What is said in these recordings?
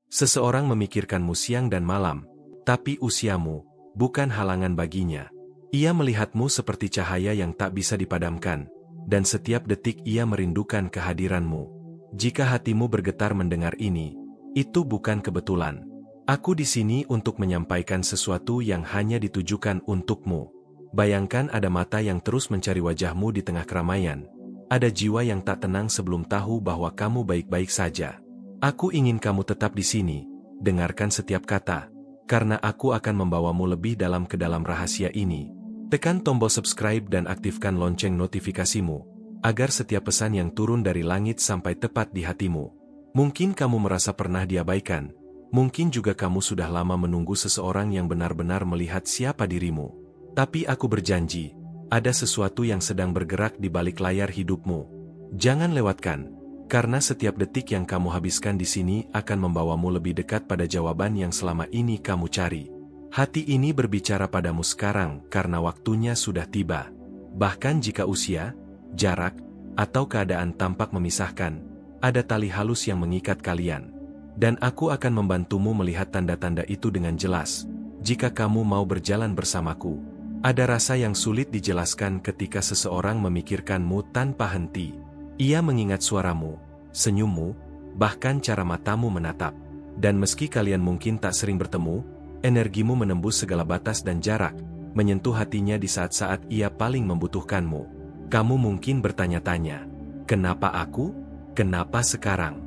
Seseorang memikirkanmu siang dan malam, tapi usiamu bukan halangan baginya. Ia melihatmu seperti cahaya yang tak bisa dipadamkan, dan setiap detik ia merindukan kehadiranmu. Jika hatimu bergetar mendengar ini, itu bukan kebetulan. Aku di sini untuk menyampaikan sesuatu yang hanya ditujukan untukmu. Bayangkan ada mata yang terus mencari wajahmu di tengah keramaian. Ada jiwa yang tak tenang sebelum tahu bahwa kamu baik-baik saja. Aku ingin kamu tetap di sini, dengarkan setiap kata, karena aku akan membawamu lebih dalam ke dalam rahasia ini. Tekan tombol subscribe dan aktifkan lonceng notifikasimu, agar setiap pesan yang turun dari langit sampai tepat di hatimu. Mungkin kamu merasa pernah diabaikan, mungkin juga kamu sudah lama menunggu seseorang yang benar-benar melihat siapa dirimu. Tapi aku berjanji, ada sesuatu yang sedang bergerak di balik layar hidupmu. Jangan lewatkan, karena setiap detik yang kamu habiskan di sini akan membawamu lebih dekat pada jawaban yang selama ini kamu cari. Hati ini berbicara padamu sekarang karena waktunya sudah tiba. Bahkan jika usia, jarak, atau keadaan tampak memisahkan, ada tali halus yang mengikat kalian. Dan aku akan membantumu melihat tanda-tanda itu dengan jelas. Jika kamu mau berjalan bersamaku, ada rasa yang sulit dijelaskan ketika seseorang memikirkanmu tanpa henti. Ia mengingat suaramu, senyummu, bahkan cara matamu menatap. Dan meski kalian mungkin tak sering bertemu, energimu menembus segala batas dan jarak, menyentuh hatinya di saat-saat ia paling membutuhkanmu. Kamu mungkin bertanya-tanya, kenapa aku? Kenapa sekarang?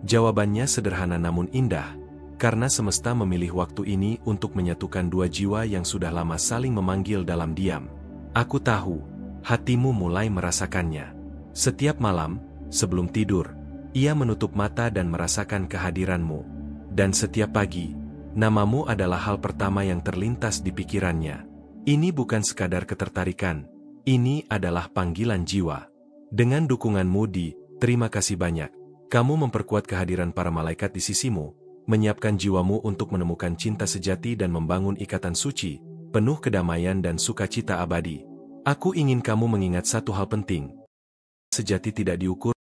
Jawabannya sederhana namun indah, karena semesta memilih waktu ini untuk menyatukan dua jiwa yang sudah lama saling memanggil dalam diam. Aku tahu, hatimu mulai merasakannya. Setiap malam, sebelum tidur, ia menutup mata dan merasakan kehadiranmu. Dan setiap pagi, namamu adalah hal pertama yang terlintas di pikirannya. Ini bukan sekadar ketertarikan, ini adalah panggilan jiwa. Dengan dukunganmu terima kasih banyak. Kamu memperkuat kehadiran para malaikat di sisimu, menyiapkan jiwamu untuk menemukan cinta sejati dan membangun ikatan suci, penuh kedamaian dan sukacita abadi. Aku ingin kamu mengingat satu hal penting. Sejati tidak diukur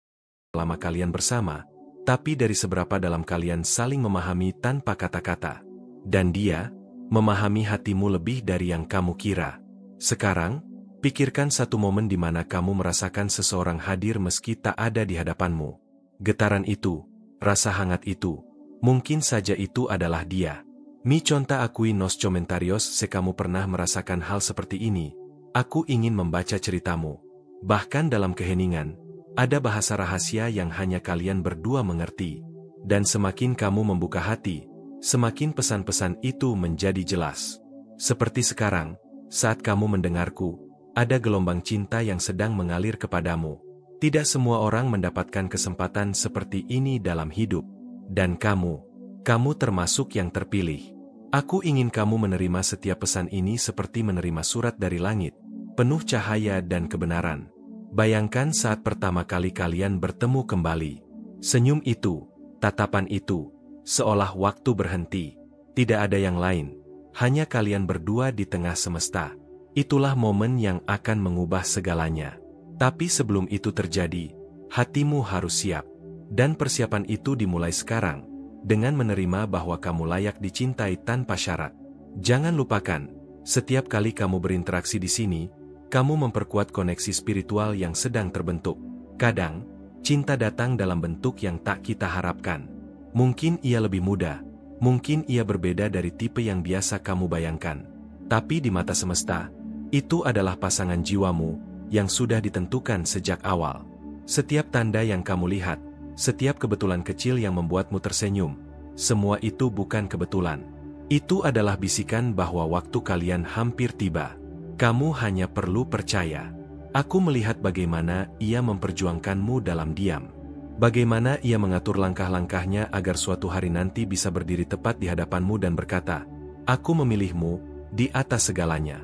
selama kalian bersama, tapi dari seberapa dalam kalian saling memahami tanpa kata-kata. Dan dia memahami hatimu lebih dari yang kamu kira. Sekarang, pikirkan satu momen di mana kamu merasakan seseorang hadir meski tak ada di hadapanmu. Getaran itu, rasa hangat itu, mungkin saja itu adalah dia. Mi conta akui nos comentarios se kamu pernah merasakan hal seperti ini. Aku ingin membaca ceritamu. Bahkan dalam keheningan, ada bahasa rahasia yang hanya kalian berdua mengerti. Dan semakin kamu membuka hati, semakin pesan-pesan itu menjadi jelas. Seperti sekarang, saat kamu mendengarku, ada gelombang cinta yang sedang mengalir kepadamu. Tidak semua orang mendapatkan kesempatan seperti ini dalam hidup. Dan kamu termasuk yang terpilih. Aku ingin kamu menerima setiap pesan ini seperti menerima surat dari langit, penuh cahaya dan kebenaran. Bayangkan saat pertama kali kalian bertemu kembali. Senyum itu, tatapan itu, seolah waktu berhenti. Tidak ada yang lain, hanya kalian berdua di tengah semesta. Itulah momen yang akan mengubah segalanya. Tapi sebelum itu terjadi, hatimu harus siap. Dan persiapan itu dimulai sekarang, dengan menerima bahwa kamu layak dicintai tanpa syarat. Jangan lupakan, setiap kali kamu berinteraksi di sini, kamu memperkuat koneksi spiritual yang sedang terbentuk. Kadang, cinta datang dalam bentuk yang tak kita harapkan. Mungkin ia lebih muda, mungkin ia berbeda dari tipe yang biasa kamu bayangkan. Tapi di mata semesta, itu adalah pasangan jiwamu yang sudah ditentukan sejak awal. Setiap tanda yang kamu lihat, setiap kebetulan kecil yang membuatmu tersenyum, semua itu bukan kebetulan. Itu adalah bisikan bahwa waktu kalian hampir tiba. Kamu hanya perlu percaya. Aku melihat bagaimana ia memperjuangkanmu dalam diam. Bagaimana ia mengatur langkah-langkahnya agar suatu hari nanti bisa berdiri tepat di hadapanmu dan berkata, "Aku memilihmu di atas segalanya."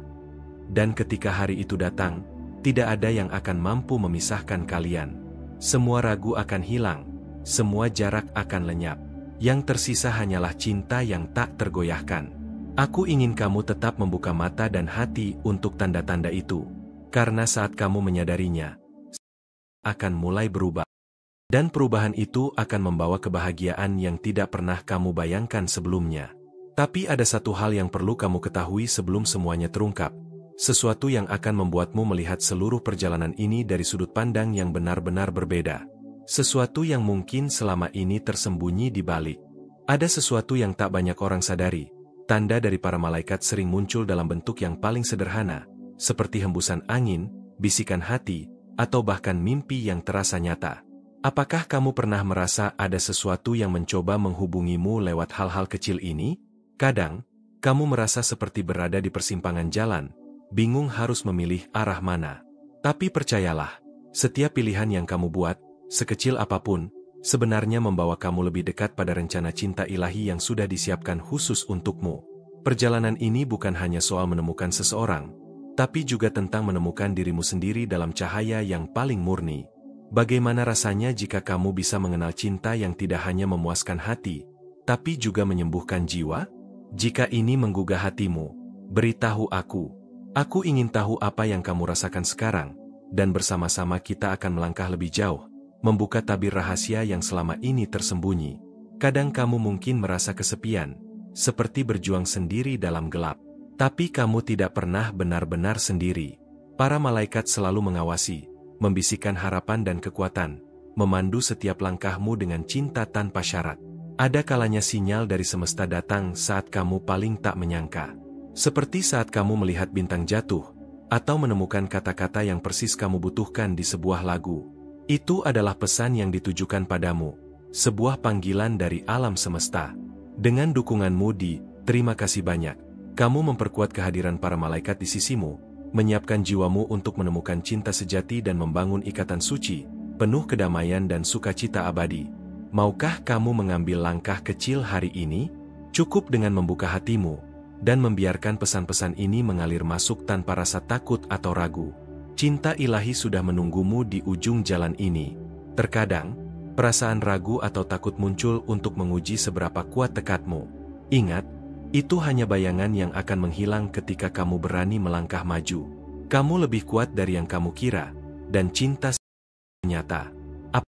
Dan ketika hari itu datang, tidak ada yang akan mampu memisahkan kalian. Semua ragu akan hilang, semua jarak akan lenyap. Yang tersisa hanyalah cinta yang tak tergoyahkan. Aku ingin kamu tetap membuka mata dan hati untuk tanda-tanda itu. Karena saat kamu menyadarinya, akan mulai berubah. Dan perubahan itu akan membawa kebahagiaan yang tidak pernah kamu bayangkan sebelumnya. Tapi ada satu hal yang perlu kamu ketahui sebelum semuanya terungkap. Sesuatu yang akan membuatmu melihat seluruh perjalanan ini dari sudut pandang yang benar-benar berbeda. Sesuatu yang mungkin selama ini tersembunyi di balik. Ada sesuatu yang tak banyak orang sadari. Tanda dari para malaikat sering muncul dalam bentuk yang paling sederhana, seperti hembusan angin, bisikan hati, atau bahkan mimpi yang terasa nyata. Apakah kamu pernah merasa ada sesuatu yang mencoba menghubungimu lewat hal-hal kecil ini? Kadang, kamu merasa seperti berada di persimpangan jalan, bingung harus memilih arah mana. Tapi percayalah, setiap pilihan yang kamu buat, sekecil apapun, sebenarnya membawa kamu lebih dekat pada rencana cinta ilahi yang sudah disiapkan khusus untukmu. Perjalanan ini bukan hanya soal menemukan seseorang, tapi juga tentang menemukan dirimu sendiri dalam cahaya yang paling murni. Bagaimana rasanya jika kamu bisa mengenal cinta yang tidak hanya memuaskan hati, tapi juga menyembuhkan jiwa? Jika ini menggugah hatimu, beritahu aku. Aku ingin tahu apa yang kamu rasakan sekarang, dan bersama-sama kita akan melangkah lebih jauh, membuka tabir rahasia yang selama ini tersembunyi. Kadang kamu mungkin merasa kesepian, seperti berjuang sendiri dalam gelap. Tapi kamu tidak pernah benar-benar sendiri. Para malaikat selalu mengawasi, membisikkan harapan dan kekuatan, memandu setiap langkahmu dengan cinta tanpa syarat. Ada kalanya sinyal dari semesta datang saat kamu paling tak menyangka. Seperti saat kamu melihat bintang jatuh, atau menemukan kata-kata yang persis kamu butuhkan di sebuah lagu. Itu adalah pesan yang ditujukan padamu, sebuah panggilan dari alam semesta. Dengan dukunganmu di Terima Kasih Banyak, kamu memperkuat kehadiran para malaikat di sisimu, menyiapkan jiwamu untuk menemukan cinta sejati dan membangun ikatan suci, penuh kedamaian dan sukacita abadi. Maukah kamu mengambil langkah kecil hari ini? Cukup dengan membuka hatimu, dan membiarkan pesan-pesan ini mengalir masuk tanpa rasa takut atau ragu. Cinta ilahi sudah menunggumu di ujung jalan ini. Terkadang, perasaan ragu atau takut muncul untuk menguji seberapa kuat tekadmu. Ingat, itu hanya bayangan yang akan menghilang ketika kamu berani melangkah maju. Kamu lebih kuat dari yang kamu kira, dan cinta nyata. Apa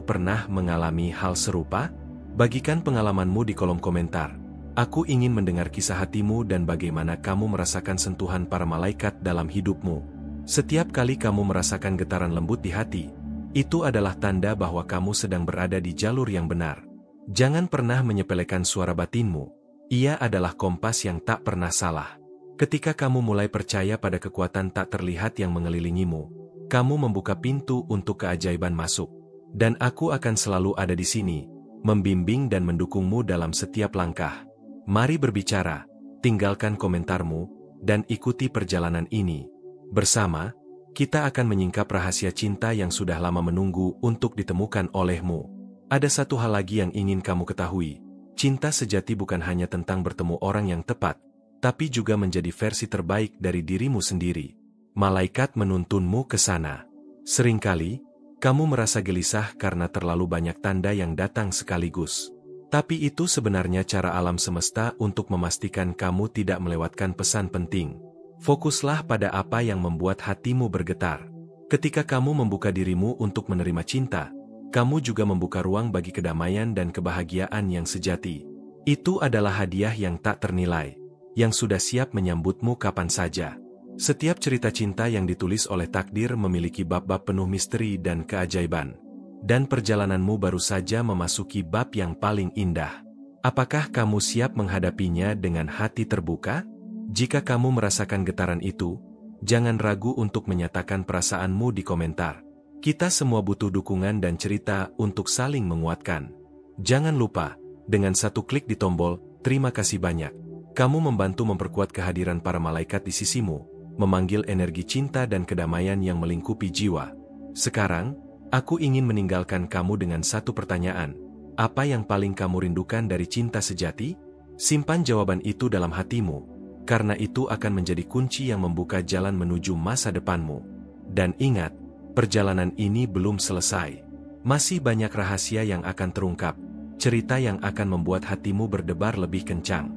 pernah mengalami hal serupa? Bagikan pengalamanmu di kolom komentar. Aku ingin mendengar kisah hatimu dan bagaimana kamu merasakan sentuhan para malaikat dalam hidupmu. Setiap kali kamu merasakan getaran lembut di hati, itu adalah tanda bahwa kamu sedang berada di jalur yang benar. Jangan pernah menyepelekan suara batinmu. Ia adalah kompas yang tak pernah salah. Ketika kamu mulai percaya pada kekuatan tak terlihat yang mengelilingimu, kamu membuka pintu untuk keajaiban masuk. Dan aku akan selalu ada di sini, membimbing dan mendukungmu dalam setiap langkah. Mari berbicara, tinggalkan komentarmu, dan ikuti perjalanan ini. Bersama, kita akan menyingkap rahasia cinta yang sudah lama menunggu untuk ditemukan olehmu. Ada satu hal lagi yang ingin kamu ketahui. Cinta sejati bukan hanya tentang bertemu orang yang tepat, tapi juga menjadi versi terbaik dari dirimu sendiri. Malaikat menuntunmu ke sana. Seringkali, kamu merasa gelisah karena terlalu banyak tanda yang datang sekaligus. Tapi itu sebenarnya cara alam semesta untuk memastikan kamu tidak melewatkan pesan penting. Fokuslah pada apa yang membuat hatimu bergetar. Ketika kamu membuka dirimu untuk menerima cinta, kamu juga membuka ruang bagi kedamaian dan kebahagiaan yang sejati. Itu adalah hadiah yang tak ternilai, yang sudah siap menyambutmu kapan saja. Setiap cerita cinta yang ditulis oleh takdir memiliki bab-bab penuh misteri dan keajaiban. Dan perjalananmu baru saja memasuki bab yang paling indah. Apakah kamu siap menghadapinya dengan hati terbuka? Jika kamu merasakan getaran itu, jangan ragu untuk menyatakan perasaanmu di komentar. Kita semua butuh dukungan dan cerita untuk saling menguatkan. Jangan lupa, dengan satu klik di tombol, terima kasih banyak. Kamu membantu memperkuat kehadiran para malaikat di sisimu, memanggil energi cinta dan kedamaian yang melingkupi jiwa. Sekarang, aku ingin meninggalkan kamu dengan satu pertanyaan. Apa yang paling kamu rindukan dari cinta sejati? Simpan jawaban itu dalam hatimu, karena itu akan menjadi kunci yang membuka jalan menuju masa depanmu. Dan ingat, perjalanan ini belum selesai. Masih banyak rahasia yang akan terungkap, cerita yang akan membuat hatimu berdebar lebih kencang.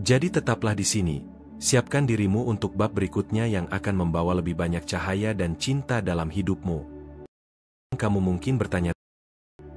Jadi tetaplah di sini, siapkan dirimu untuk bab berikutnya yang akan membawa lebih banyak cahaya dan cinta dalam hidupmu. Kamu mungkin bertanya,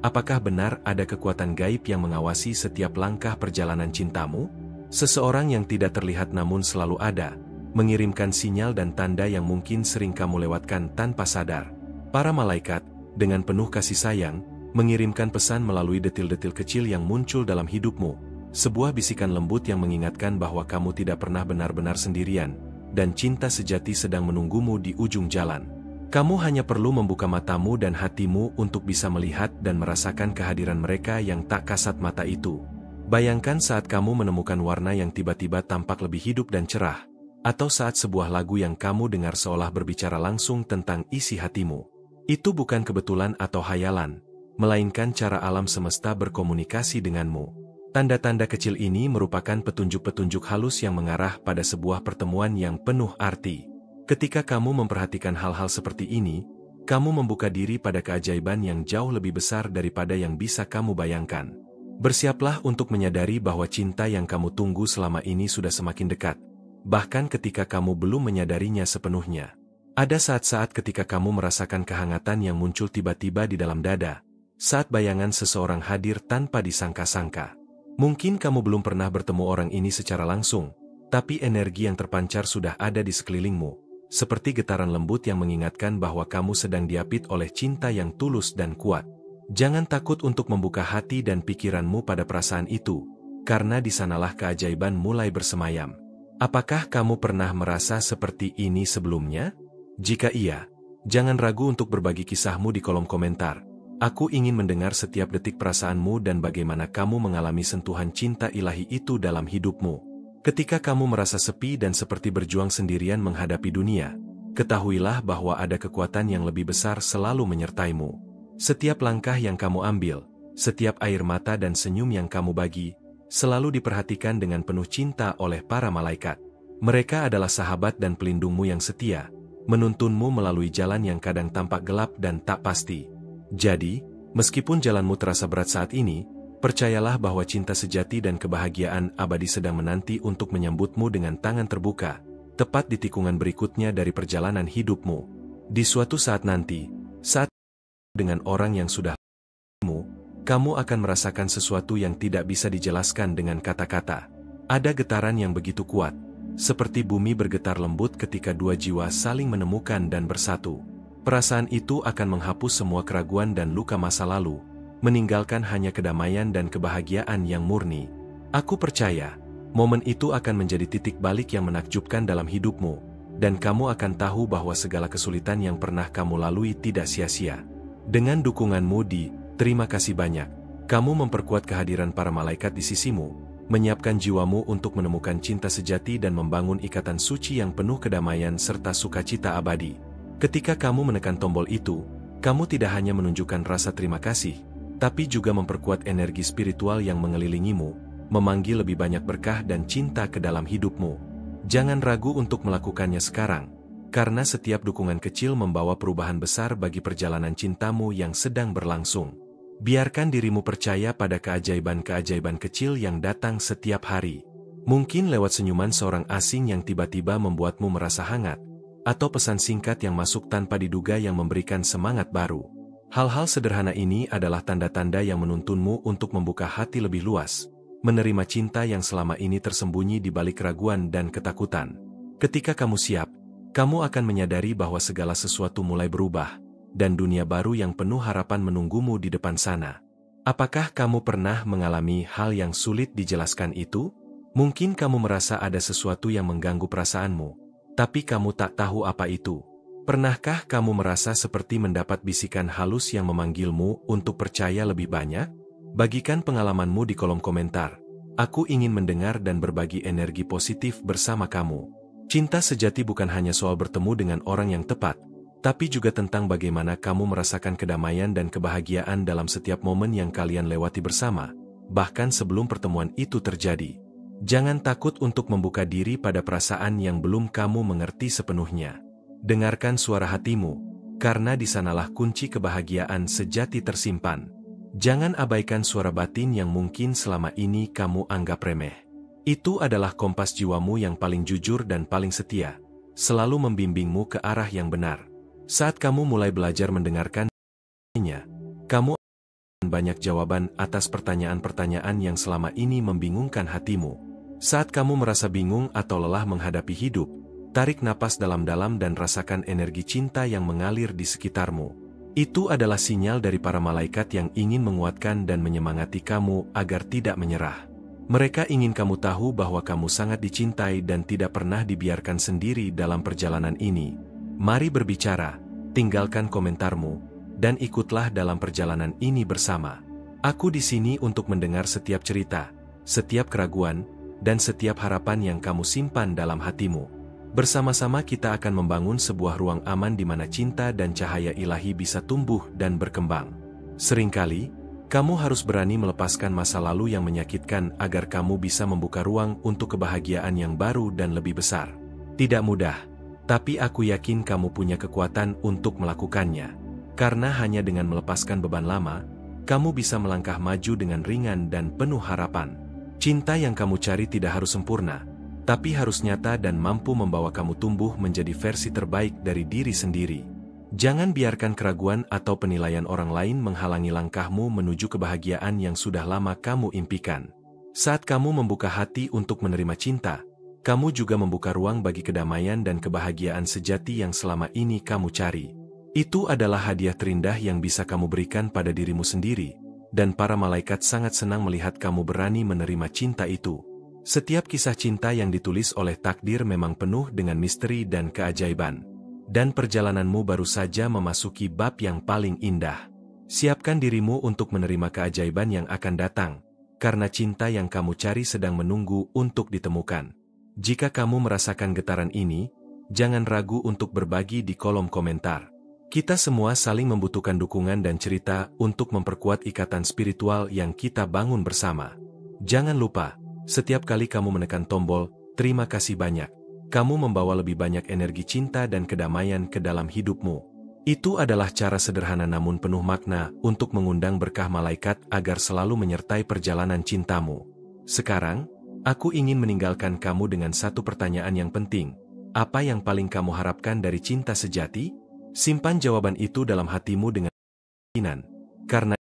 Apakah benar ada kekuatan gaib yang mengawasi setiap langkah perjalanan cintamu? Seseorang yang tidak terlihat namun selalu ada, mengirimkan sinyal dan tanda yang mungkin sering kamu lewatkan tanpa sadar. Para malaikat, dengan penuh kasih sayang, mengirimkan pesan melalui detil-detil kecil yang muncul dalam hidupmu, sebuah bisikan lembut yang mengingatkan bahwa kamu tidak pernah benar-benar sendirian, dan cinta sejati sedang menunggumu di ujung jalan. Kamu hanya perlu membuka matamu dan hatimu untuk bisa melihat dan merasakan kehadiran mereka yang tak kasat mata itu. Bayangkan saat kamu menemukan warna yang tiba-tiba tampak lebih hidup dan cerah, atau saat sebuah lagu yang kamu dengar seolah berbicara langsung tentang isi hatimu. Itu bukan kebetulan atau hayalan, melainkan cara alam semesta berkomunikasi denganmu. Tanda-tanda kecil ini merupakan petunjuk-petunjuk halus yang mengarah pada sebuah pertemuan yang penuh arti. Ketika kamu memperhatikan hal-hal seperti ini, kamu membuka diri pada keajaiban yang jauh lebih besar daripada yang bisa kamu bayangkan. Bersiaplah untuk menyadari bahwa cinta yang kamu tunggu selama ini sudah semakin dekat, bahkan ketika kamu belum menyadarinya sepenuhnya. Ada saat-saat ketika kamu merasakan kehangatan yang muncul tiba-tiba di dalam dada, saat bayangan seseorang hadir tanpa disangka-sangka. Mungkin kamu belum pernah bertemu orang ini secara langsung, tapi energi yang terpancar sudah ada di sekelilingmu, seperti getaran lembut yang mengingatkan bahwa kamu sedang diapit oleh cinta yang tulus dan kuat. Jangan takut untuk membuka hati dan pikiranmu pada perasaan itu, karena di sanalah keajaiban mulai bersemayam. Apakah kamu pernah merasa seperti ini sebelumnya? Jika iya, jangan ragu untuk berbagi kisahmu di kolom komentar. Aku ingin mendengar setiap detik perasaanmu dan bagaimana kamu mengalami sentuhan cinta ilahi itu dalam hidupmu. Ketika kamu merasa sepi dan seperti berjuang sendirian menghadapi dunia, ketahuilah bahwa ada kekuatan yang lebih besar selalu menyertaimu. Setiap langkah yang kamu ambil, setiap air mata dan senyum yang kamu bagi, selalu diperhatikan dengan penuh cinta oleh para malaikat. Mereka adalah sahabat dan pelindungmu yang setia, menuntunmu melalui jalan yang kadang tampak gelap dan tak pasti. Jadi, meskipun jalanmu terasa berat saat ini, percayalah bahwa cinta sejati dan kebahagiaan abadi sedang menanti untuk menyambutmu dengan tangan terbuka, tepat di tikungan berikutnya dari perjalanan hidupmu. Di suatu saat nanti, saat dengan orang yang sudah kamu akan merasakan sesuatu yang tidak bisa dijelaskan dengan kata-kata. Ada getaran yang begitu kuat, seperti bumi bergetar lembut ketika dua jiwa saling menemukan dan bersatu. Perasaan itu akan menghapus semua keraguan dan luka masa lalu, meninggalkan hanya kedamaian dan kebahagiaan yang murni. Aku percaya, momen itu akan menjadi titik balik yang menakjubkan dalam hidupmu, dan kamu akan tahu bahwa segala kesulitan yang pernah kamu lalui tidak sia-sia. Dengan dukunganmu terima kasih banyak, kamu memperkuat kehadiran para malaikat di sisimu, menyiapkan jiwamu untuk menemukan cinta sejati dan membangun ikatan suci yang penuh kedamaian serta sukacita abadi. Ketika kamu menekan tombol itu, kamu tidak hanya menunjukkan rasa terima kasih, tapi juga memperkuat energi spiritual yang mengelilingimu, memanggil lebih banyak berkah dan cinta ke dalam hidupmu. Jangan ragu untuk melakukannya sekarang, karena setiap dukungan kecil membawa perubahan besar bagi perjalanan cintamu yang sedang berlangsung. Biarkan dirimu percaya pada keajaiban-keajaiban kecil yang datang setiap hari. Mungkin lewat senyuman seorang asing yang tiba-tiba membuatmu merasa hangat, atau pesan singkat yang masuk tanpa diduga yang memberikan semangat baru. Hal-hal sederhana ini adalah tanda-tanda yang menuntunmu untuk membuka hati lebih luas, menerima cinta yang selama ini tersembunyi di balik keraguan dan ketakutan. Ketika kamu siap, kamu akan menyadari bahwa segala sesuatu mulai berubah, dan dunia baru yang penuh harapan menunggumu di depan sana. Apakah kamu pernah mengalami hal yang sulit dijelaskan itu? Mungkin kamu merasa ada sesuatu yang mengganggu perasaanmu, tapi kamu tak tahu apa itu. Pernahkah kamu merasa seperti mendapat bisikan halus yang memanggilmu untuk percaya lebih banyak? Bagikan pengalamanmu di kolom komentar. Aku ingin mendengar dan berbagi energi positif bersama kamu. Cinta sejati bukan hanya soal bertemu dengan orang yang tepat, tapi juga tentang bagaimana kamu merasakan kedamaian dan kebahagiaan dalam setiap momen yang kalian lewati bersama, bahkan sebelum pertemuan itu terjadi. Jangan takut untuk membuka diri pada perasaan yang belum kamu mengerti sepenuhnya. Dengarkan suara hatimu, karena di sanalah kunci kebahagiaan sejati tersimpan. Jangan abaikan suara batin yang mungkin selama ini kamu anggap remeh. Itu adalah kompas jiwamu yang paling jujur dan paling setia, selalu membimbingmu ke arah yang benar. Saat kamu mulai belajar mendengarkannya, kamu banyak jawaban atas pertanyaan-pertanyaan yang selama ini membingungkan hatimu. Saat kamu merasa bingung atau lelah menghadapi hidup, tarik napas dalam-dalam dan rasakan energi cinta yang mengalir di sekitarmu. Itu adalah sinyal dari para malaikat yang ingin menguatkan dan menyemangati kamu agar tidak menyerah. Mereka ingin kamu tahu bahwa kamu sangat dicintai dan tidak pernah dibiarkan sendiri dalam perjalanan ini. Mari berbicara, tinggalkan komentarmu, dan ikutlah dalam perjalanan ini bersama. Aku di sini untuk mendengar setiap cerita, setiap keraguan, dan setiap harapan yang kamu simpan dalam hatimu. Bersama-sama kita akan membangun sebuah ruang aman di mana cinta dan cahaya ilahi bisa tumbuh dan berkembang. Seringkali, kamu harus berani melepaskan masa lalu yang menyakitkan agar kamu bisa membuka ruang untuk kebahagiaan yang baru dan lebih besar. Tidak mudah, tapi aku yakin kamu punya kekuatan untuk melakukannya. Karena hanya dengan melepaskan beban lama, kamu bisa melangkah maju dengan ringan dan penuh harapan. Cinta yang kamu cari tidak harus sempurna, tapi harus nyata dan mampu membawa kamu tumbuh menjadi versi terbaik dari diri sendiri. Jangan biarkan keraguan atau penilaian orang lain menghalangi langkahmu menuju kebahagiaan yang sudah lama kamu impikan. Saat kamu membuka hati untuk menerima cinta, kamu juga membuka ruang bagi kedamaian dan kebahagiaan sejati yang selama ini kamu cari. Itu adalah hadiah terindah yang bisa kamu berikan pada dirimu sendiri, dan para malaikat sangat senang melihat kamu berani menerima cinta itu. Setiap kisah cinta yang ditulis oleh takdir memang penuh dengan misteri dan keajaiban. Dan perjalananmu baru saja memasuki bab yang paling indah. Siapkan dirimu untuk menerima keajaiban yang akan datang, karena cinta yang kamu cari sedang menunggu untuk ditemukan. Jika kamu merasakan getaran ini, jangan ragu untuk berbagi di kolom komentar. Kita semua saling membutuhkan dukungan dan cerita untuk memperkuat ikatan spiritual yang kita bangun bersama. Jangan lupa, setiap kali kamu menekan tombol, terima kasih banyak. Kamu membawa lebih banyak energi cinta dan kedamaian ke dalam hidupmu. Itu adalah cara sederhana namun penuh makna untuk mengundang berkah malaikat agar selalu menyertai perjalanan cintamu. Sekarang, aku ingin meninggalkan kamu dengan satu pertanyaan yang penting. Apa yang paling kamu harapkan dari cinta sejati? Simpan jawaban itu dalam hatimu dengan keyakinan, karena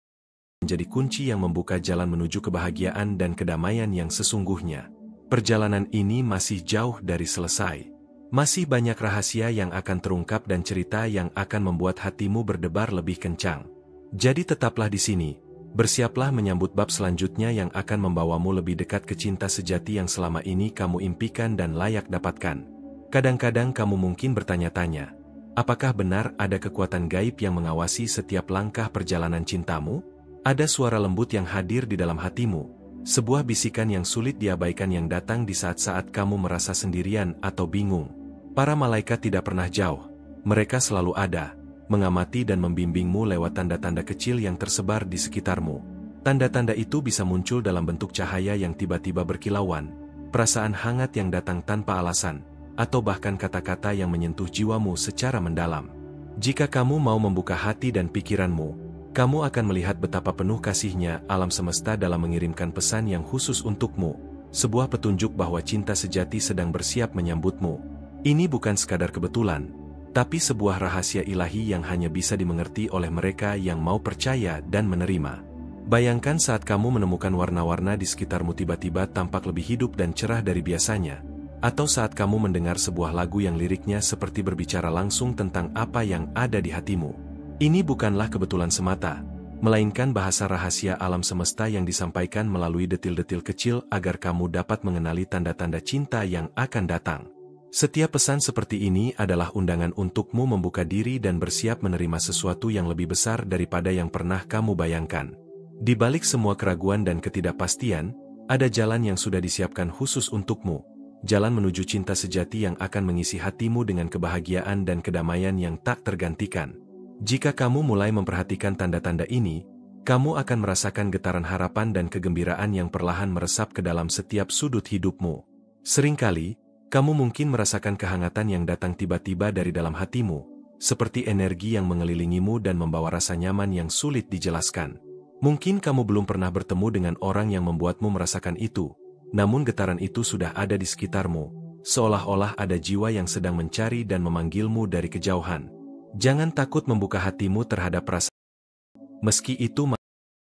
menjadi kunci yang membuka jalan menuju kebahagiaan dan kedamaian yang sesungguhnya. Perjalanan ini masih jauh dari selesai. Masih banyak rahasia yang akan terungkap dan cerita yang akan membuat hatimu berdebar lebih kencang. Jadi tetaplah di sini, bersiaplah menyambut bab selanjutnya yang akan membawamu lebih dekat ke cinta sejati yang selama ini kamu impikan dan layak dapatkan. Kadang-kadang kamu mungkin bertanya-tanya, apakah benar ada kekuatan gaib yang mengawasi setiap langkah perjalanan cintamu? Ada suara lembut yang hadir di dalam hatimu, sebuah bisikan yang sulit diabaikan yang datang di saat-saat kamu merasa sendirian atau bingung. Para malaikat tidak pernah jauh, mereka selalu ada, mengamati dan membimbingmu lewat tanda-tanda kecil yang tersebar di sekitarmu. Tanda-tanda itu bisa muncul dalam bentuk cahaya yang tiba-tiba berkilauan, perasaan hangat yang datang tanpa alasan, atau bahkan kata-kata yang menyentuh jiwamu secara mendalam. Jika kamu mau membuka hati dan pikiranmu, kamu akan melihat betapa penuh kasihnya alam semesta dalam mengirimkan pesan yang khusus untukmu, sebuah petunjuk bahwa cinta sejati sedang bersiap menyambutmu. Ini bukan sekadar kebetulan, tapi sebuah rahasia ilahi yang hanya bisa dimengerti oleh mereka yang mau percaya dan menerima. Bayangkan saat kamu menemukan warna-warna di sekitarmu tiba-tiba tampak lebih hidup dan cerah dari biasanya. Atau saat kamu mendengar sebuah lagu yang liriknya seperti berbicara langsung tentang apa yang ada di hatimu. Ini bukanlah kebetulan semata, melainkan bahasa rahasia alam semesta yang disampaikan melalui detil-detil kecil agar kamu dapat mengenali tanda-tanda cinta yang akan datang. Setiap pesan seperti ini adalah undangan untukmu membuka diri dan bersiap menerima sesuatu yang lebih besar daripada yang pernah kamu bayangkan. Di balik semua keraguan dan ketidakpastian, ada jalan yang sudah disiapkan khusus untukmu. Jalan menuju cinta sejati yang akan mengisi hatimu dengan kebahagiaan dan kedamaian yang tak tergantikan. Jika kamu mulai memperhatikan tanda-tanda ini, kamu akan merasakan getaran harapan dan kegembiraan yang perlahan meresap ke dalam setiap sudut hidupmu. Seringkali, kamu mungkin merasakan kehangatan yang datang tiba-tiba dari dalam hatimu, seperti energi yang mengelilingimu dan membawa rasa nyaman yang sulit dijelaskan. Mungkin kamu belum pernah bertemu dengan orang yang membuatmu merasakan itu, namun getaran itu sudah ada di sekitarmu, seolah-olah ada jiwa yang sedang mencari dan memanggilmu dari kejauhan. Jangan takut membuka hatimu terhadap perasaan, meski itu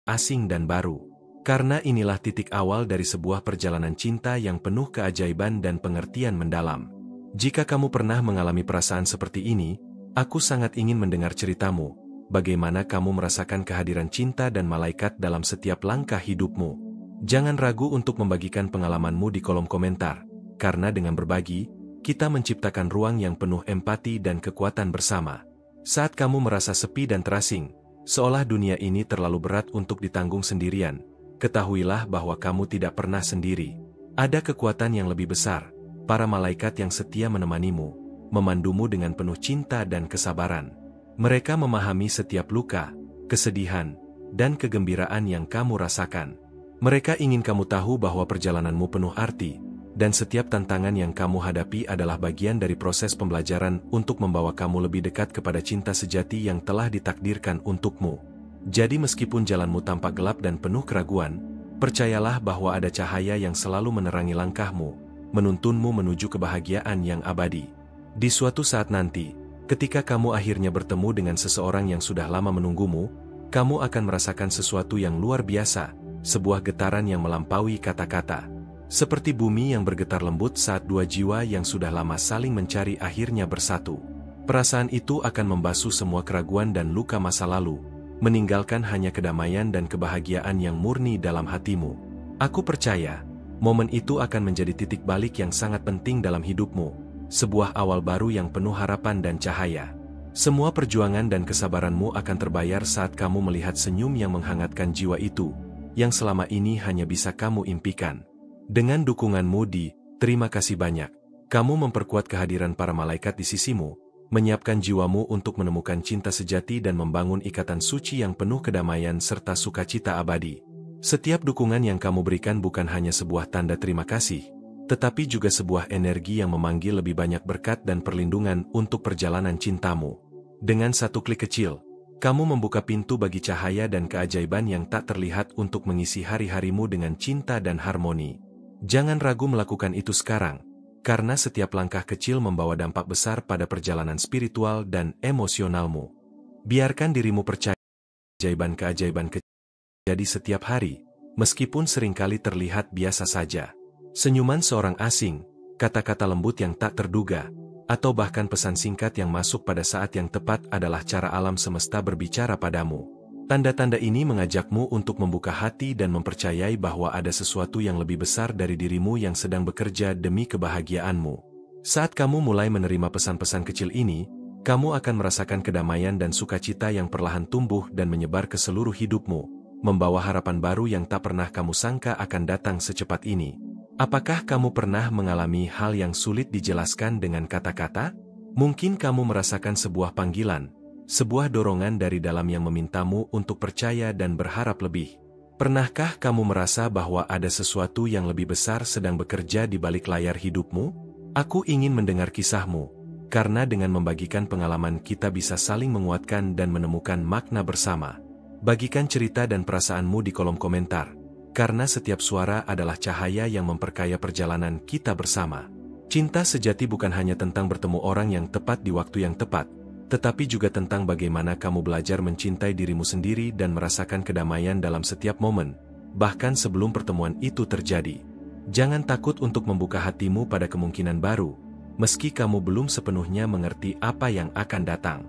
asing dan baru. Karena inilah titik awal dari sebuah perjalanan cinta yang penuh keajaiban dan pengertian mendalam. Jika kamu pernah mengalami perasaan seperti ini, aku sangat ingin mendengar ceritamu, bagaimana kamu merasakan kehadiran cinta dan malaikat dalam setiap langkah hidupmu. Jangan ragu untuk membagikan pengalamanmu di kolom komentar, karena dengan berbagi, kita menciptakan ruang yang penuh empati dan kekuatan bersama. Saat kamu merasa sepi dan terasing, seolah dunia ini terlalu berat untuk ditanggung sendirian, ketahuilah bahwa kamu tidak pernah sendiri. Ada kekuatan yang lebih besar, para malaikat yang setia menemanimu, memandumu dengan penuh cinta dan kesabaran. Mereka memahami setiap luka, kesedihan, dan kegembiraan yang kamu rasakan. Mereka ingin kamu tahu bahwa perjalananmu penuh arti, dan setiap tantangan yang kamu hadapi adalah bagian dari proses pembelajaran untuk membawa kamu lebih dekat kepada cinta sejati yang telah ditakdirkan untukmu. Jadi meskipun jalanmu tampak gelap dan penuh keraguan, percayalah bahwa ada cahaya yang selalu menerangi langkahmu, menuntunmu menuju kebahagiaan yang abadi. Di suatu saat nanti, ketika kamu akhirnya bertemu dengan seseorang yang sudah lama menunggumu, kamu akan merasakan sesuatu yang luar biasa, sebuah getaran yang melampaui kata-kata. Seperti bumi yang bergetar lembut saat dua jiwa yang sudah lama saling mencari akhirnya bersatu. Perasaan itu akan membasuh semua keraguan dan luka masa lalu, meninggalkan hanya kedamaian dan kebahagiaan yang murni dalam hatimu. Aku percaya, momen itu akan menjadi titik balik yang sangat penting dalam hidupmu, sebuah awal baru yang penuh harapan dan cahaya. Semua perjuangan dan kesabaranmu akan terbayar saat kamu melihat senyum yang menghangatkan jiwa itu, yang selama ini hanya bisa kamu impikan. Dengan dukunganmu terima kasih banyak. Kamu memperkuat kehadiran para malaikat di sisimu, menyiapkan jiwamu untuk menemukan cinta sejati dan membangun ikatan suci yang penuh kedamaian serta sukacita abadi. Setiap dukungan yang kamu berikan bukan hanya sebuah tanda terima kasih, tetapi juga sebuah energi yang memanggil lebih banyak berkat dan perlindungan untuk perjalanan cintamu. Dengan satu klik kecil, kamu membuka pintu bagi cahaya dan keajaiban yang tak terlihat untuk mengisi hari-harimu dengan cinta dan harmoni. Jangan ragu melakukan itu sekarang, karena setiap langkah kecil membawa dampak besar pada perjalanan spiritual dan emosionalmu. Biarkan dirimu percaya keajaiban kecil jadi setiap hari, meskipun seringkali terlihat biasa saja. Senyuman seorang asing, kata-kata lembut yang tak terduga, atau bahkan pesan singkat yang masuk pada saat yang tepat adalah cara alam semesta berbicara padamu. Tanda-tanda ini mengajakmu untuk membuka hati dan mempercayai bahwa ada sesuatu yang lebih besar dari dirimu yang sedang bekerja demi kebahagiaanmu. Saat kamu mulai menerima pesan-pesan kecil ini, kamu akan merasakan kedamaian dan sukacita yang perlahan tumbuh dan menyebar ke seluruh hidupmu, membawa harapan baru yang tak pernah kamu sangka akan datang secepat ini. Apakah kamu pernah mengalami hal yang sulit dijelaskan dengan kata-kata? Mungkin kamu merasakan sebuah panggilan, sebuah dorongan dari dalam yang memintamu untuk percaya dan berharap lebih. Pernahkah kamu merasa bahwa ada sesuatu yang lebih besar sedang bekerja di balik layar hidupmu? Aku ingin mendengar kisahmu, karena dengan membagikan pengalaman kita bisa saling menguatkan dan menemukan makna bersama. Bagikan cerita dan perasaanmu di kolom komentar, karena setiap suara adalah cahaya yang memperkaya perjalanan kita bersama. Cinta sejati bukan hanya tentang bertemu orang yang tepat di waktu yang tepat, tetapi juga tentang bagaimana kamu belajar mencintai dirimu sendiri dan merasakan kedamaian dalam setiap momen, bahkan sebelum pertemuan itu terjadi. Jangan takut untuk membuka hatimu pada kemungkinan baru, meski kamu belum sepenuhnya mengerti apa yang akan datang.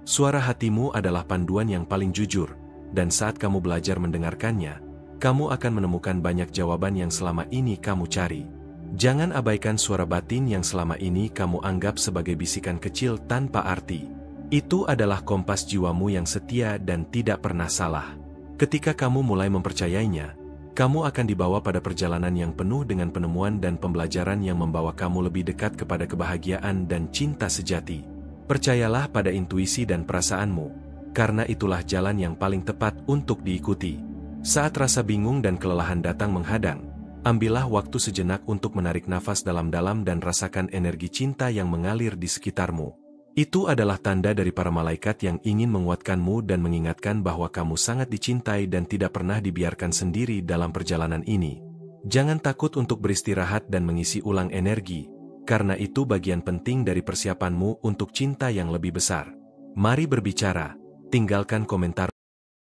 Suara hatimu adalah panduan yang paling jujur, dan saat kamu belajar mendengarkannya, kamu akan menemukan banyak jawaban yang selama ini kamu cari. Jangan abaikan suara batin yang selama ini kamu anggap sebagai bisikan kecil tanpa arti. Itu adalah kompas jiwamu yang setia dan tidak pernah salah. Ketika kamu mulai mempercayainya, kamu akan dibawa pada perjalanan yang penuh dengan penemuan dan pembelajaran yang membawa kamu lebih dekat kepada kebahagiaan dan cinta sejati. Percayalah pada intuisi dan perasaanmu, karena itulah jalan yang paling tepat untuk diikuti. Saat rasa bingung dan kelelahan datang menghadang, ambillah waktu sejenak untuk menarik nafas dalam-dalam dan rasakan energi cinta yang mengalir di sekitarmu. Itu adalah tanda dari para malaikat yang ingin menguatkanmu dan mengingatkan bahwa kamu sangat dicintai dan tidak pernah dibiarkan sendiri dalam perjalanan ini. Jangan takut untuk beristirahat dan mengisi ulang energi, karena itu bagian penting dari persiapanmu untuk cinta yang lebih besar. Mari berbicara, tinggalkan komentar,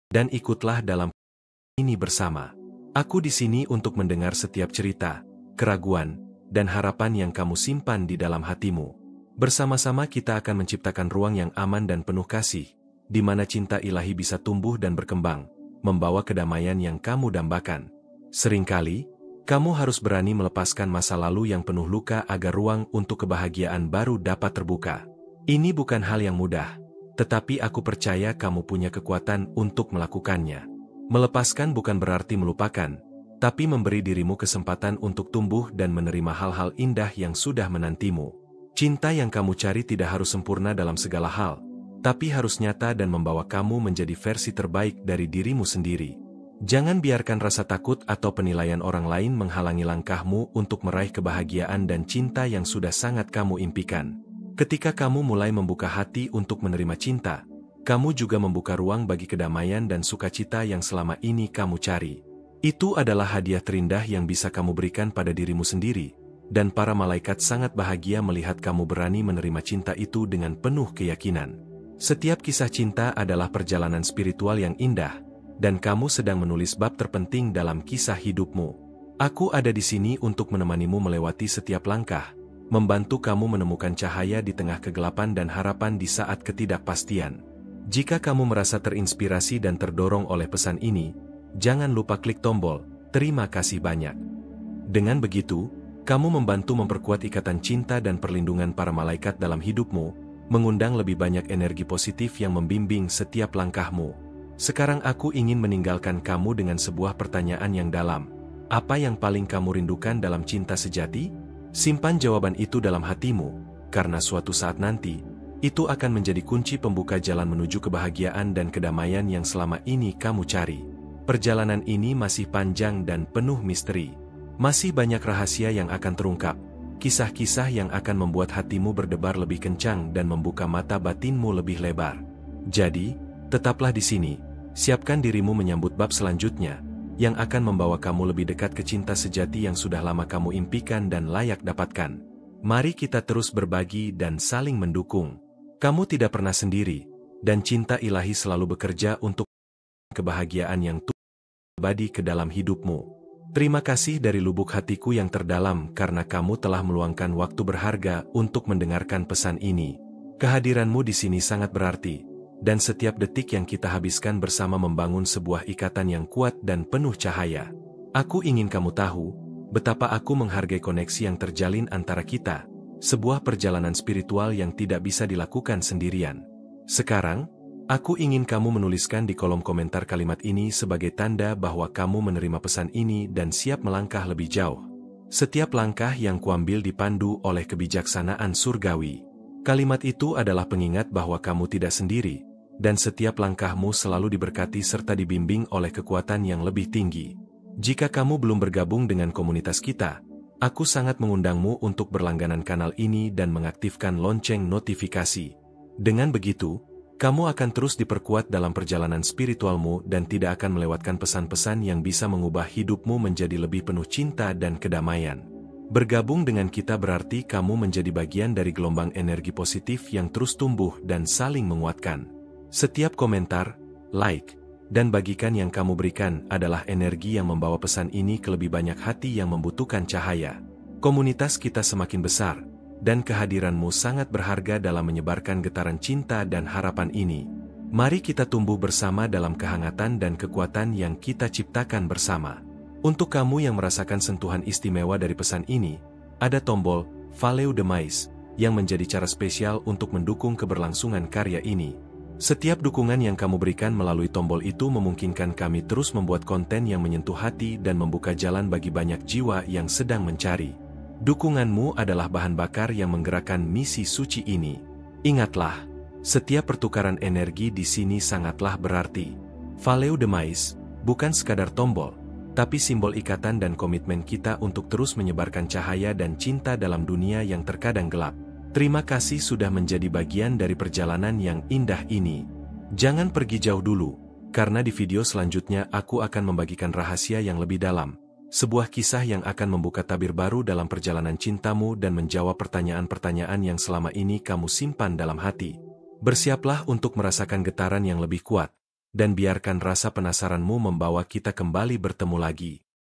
dan ikutlah dalam ini bersama. Aku di sini untuk mendengar setiap cerita, keraguan, dan harapan yang kamu simpan di dalam hatimu. Bersama-sama kita akan menciptakan ruang yang aman dan penuh kasih, di mana cinta ilahi bisa tumbuh dan berkembang, membawa kedamaian yang kamu dambakan. Seringkali, kamu harus berani melepaskan masa lalu yang penuh luka agar ruang untuk kebahagiaan baru dapat terbuka. Ini bukan hal yang mudah, tetapi aku percaya kamu punya kekuatan untuk melakukannya. Melepaskan bukan berarti melupakan, tapi memberi dirimu kesempatan untuk tumbuh dan menerima hal-hal indah yang sudah menantimu. Cinta yang kamu cari tidak harus sempurna dalam segala hal, tapi harus nyata dan membawa kamu menjadi versi terbaik dari dirimu sendiri. Jangan biarkan rasa takut atau penilaian orang lain menghalangi langkahmu untuk meraih kebahagiaan dan cinta yang sudah sangat kamu impikan. Ketika kamu mulai membuka hati untuk menerima cinta, kamu juga membuka ruang bagi kedamaian dan sukacita yang selama ini kamu cari. Itu adalah hadiah terindah yang bisa kamu berikan pada dirimu sendiri, dan para malaikat sangat bahagia melihat kamu berani menerima cinta itu dengan penuh keyakinan. Setiap kisah cinta adalah perjalanan spiritual yang indah, dan kamu sedang menulis bab terpenting dalam kisah hidupmu. Aku ada di sini untuk menemanimu melewati setiap langkah, membantu kamu menemukan cahaya di tengah kegelapan dan harapan di saat ketidakpastian. Jika kamu merasa terinspirasi dan terdorong oleh pesan ini, jangan lupa klik tombol "Terima kasih banyak". Dengan begitu, kamu membantu memperkuat ikatan cinta dan perlindungan para malaikat dalam hidupmu, mengundang lebih banyak energi positif yang membimbing setiap langkahmu. Sekarang aku ingin meninggalkan kamu dengan sebuah pertanyaan yang dalam. Apa yang paling kamu rindukan dalam cinta sejati? Simpan jawaban itu dalam hatimu, karena suatu saat nanti, itu akan menjadi kunci pembuka jalan menuju kebahagiaan dan kedamaian yang selama ini kamu cari. Perjalanan ini masih panjang dan penuh misteri. Masih banyak rahasia yang akan terungkap, kisah-kisah yang akan membuat hatimu berdebar lebih kencang dan membuka mata batinmu lebih lebar. Jadi, tetaplah di sini, siapkan dirimu menyambut bab selanjutnya, yang akan membawa kamu lebih dekat ke cinta sejati yang sudah lama kamu impikan dan layak dapatkan. Mari kita terus berbagi dan saling mendukung. Kamu tidak pernah sendiri, dan cinta ilahi selalu bekerja untuk kebahagiaan yang abadi ke dalam hidupmu. Terima kasih dari lubuk hatiku yang terdalam karena kamu telah meluangkan waktu berharga untuk mendengarkan pesan ini. Kehadiranmu di sini sangat berarti, dan setiap detik yang kita habiskan bersama membangun sebuah ikatan yang kuat dan penuh cahaya. Aku ingin kamu tahu betapa aku menghargai koneksi yang terjalin antara kita. Sebuah perjalanan spiritual yang tidak bisa dilakukan sendirian. Sekarang, aku ingin kamu menuliskan di kolom komentar kalimat ini sebagai tanda bahwa kamu menerima pesan ini dan siap melangkah lebih jauh. Setiap langkah yang kuambil dipandu oleh kebijaksanaan surgawi. Kalimat itu adalah pengingat bahwa kamu tidak sendiri, dan setiap langkahmu selalu diberkati serta dibimbing oleh kekuatan yang lebih tinggi. Jika kamu belum bergabung dengan komunitas kita, aku sangat mengundangmu untuk berlangganan kanal ini dan mengaktifkan lonceng notifikasi. Dengan begitu, kamu akan terus diperkuat dalam perjalanan spiritualmu dan tidak akan melewatkan pesan-pesan yang bisa mengubah hidupmu menjadi lebih penuh cinta dan kedamaian. Bergabung dengan kita berarti kamu menjadi bagian dari gelombang energi positif yang terus tumbuh dan saling menguatkan. Setiap komentar, like, dan bagikan yang kamu berikan adalah energi yang membawa pesan ini ke lebih banyak hati yang membutuhkan cahaya. Komunitas kita semakin besar, dan kehadiranmu sangat berharga dalam menyebarkan getaran cinta dan harapan ini. Mari kita tumbuh bersama dalam kehangatan dan kekuatan yang kita ciptakan bersama. Untuk kamu yang merasakan sentuhan istimewa dari pesan ini, ada tombol Follow the Mais yang menjadi cara spesial untuk mendukung keberlangsungan karya ini. Setiap dukungan yang kamu berikan melalui tombol itu memungkinkan kami terus membuat konten yang menyentuh hati dan membuka jalan bagi banyak jiwa yang sedang mencari. Dukunganmu adalah bahan bakar yang menggerakkan misi suci ini. Ingatlah, setiap pertukaran energi di sini sangatlah berarti. Follow the Mais bukan sekadar tombol, tapi simbol ikatan dan komitmen kita untuk terus menyebarkan cahaya dan cinta dalam dunia yang terkadang gelap. Terima kasih sudah menjadi bagian dari perjalanan yang indah ini. Jangan pergi jauh dulu, karena di video selanjutnya aku akan membagikan rahasia yang lebih dalam. Sebuah kisah yang akan membuka tabir baru dalam perjalanan cintamu dan menjawab pertanyaan-pertanyaan yang selama ini kamu simpan dalam hati. Bersiaplah untuk merasakan getaran yang lebih kuat, dan biarkan rasa penasaranmu membawa kita kembali bertemu lagi.